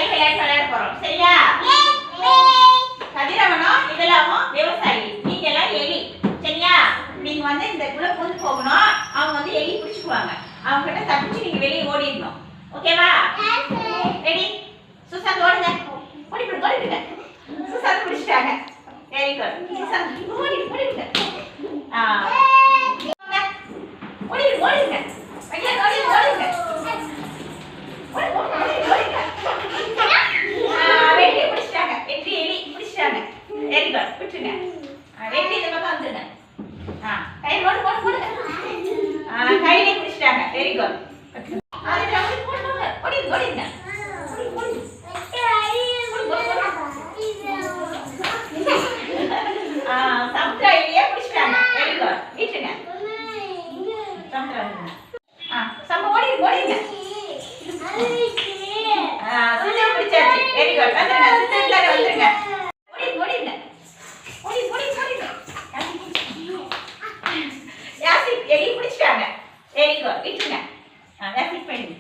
விவசாயி விளையாட போறோம். சரியா? கதிரவனும் இதெல்லாமும் விவசாயி, நீங்க எல்லாம் எலி. சரியா? நீங்க வந்து இந்த குள்ள பூந்து போகணும். அவங்க வந்து எலி பிடிச்சுக்குவாங்க. அவங்க கிட்ட தப்பிச்சு நீங்க வெளியே ஓடிடணும். ஓகேவா? ரெடி? சுசாந்த் ஓடுங்க. ஓடிடுங்க. சுசாந்த் பிடிச்சிட்டாங்க. Very good. சுசாந்த் ஓடிடுங்க. ஓடிடுங்க. ஐயா ஓடிடுங்க. வெற்றி பிடிச்சிட்டாங்க. வெற்றி எலி பிடிச்சிட்டாங்க. Very good. விட்டுருங்க. வெற்றி இந்த பக்கம் வந்துருங்க. கையில் போடுங்க. கையிலே பிடிச்சிட்டாங்க. Very good. ஓடிடுங்க. சமுத்திரா எலியே பிடிச்சிட்டாங்க. Very good. விட்டுருங்க. சமுத்திரா சம்ப ஓடிடுங்க. சித்தம் பிடிச்சாச்சு. Very good. வந்துருங்க. சித்தம் வந்துருங்க. ஓடிடுங்க. யாசிக் எலி பிடிச்சிட்டாங்க. Very good. விட்டுருங்க. யாசிக் போயிடுங்க.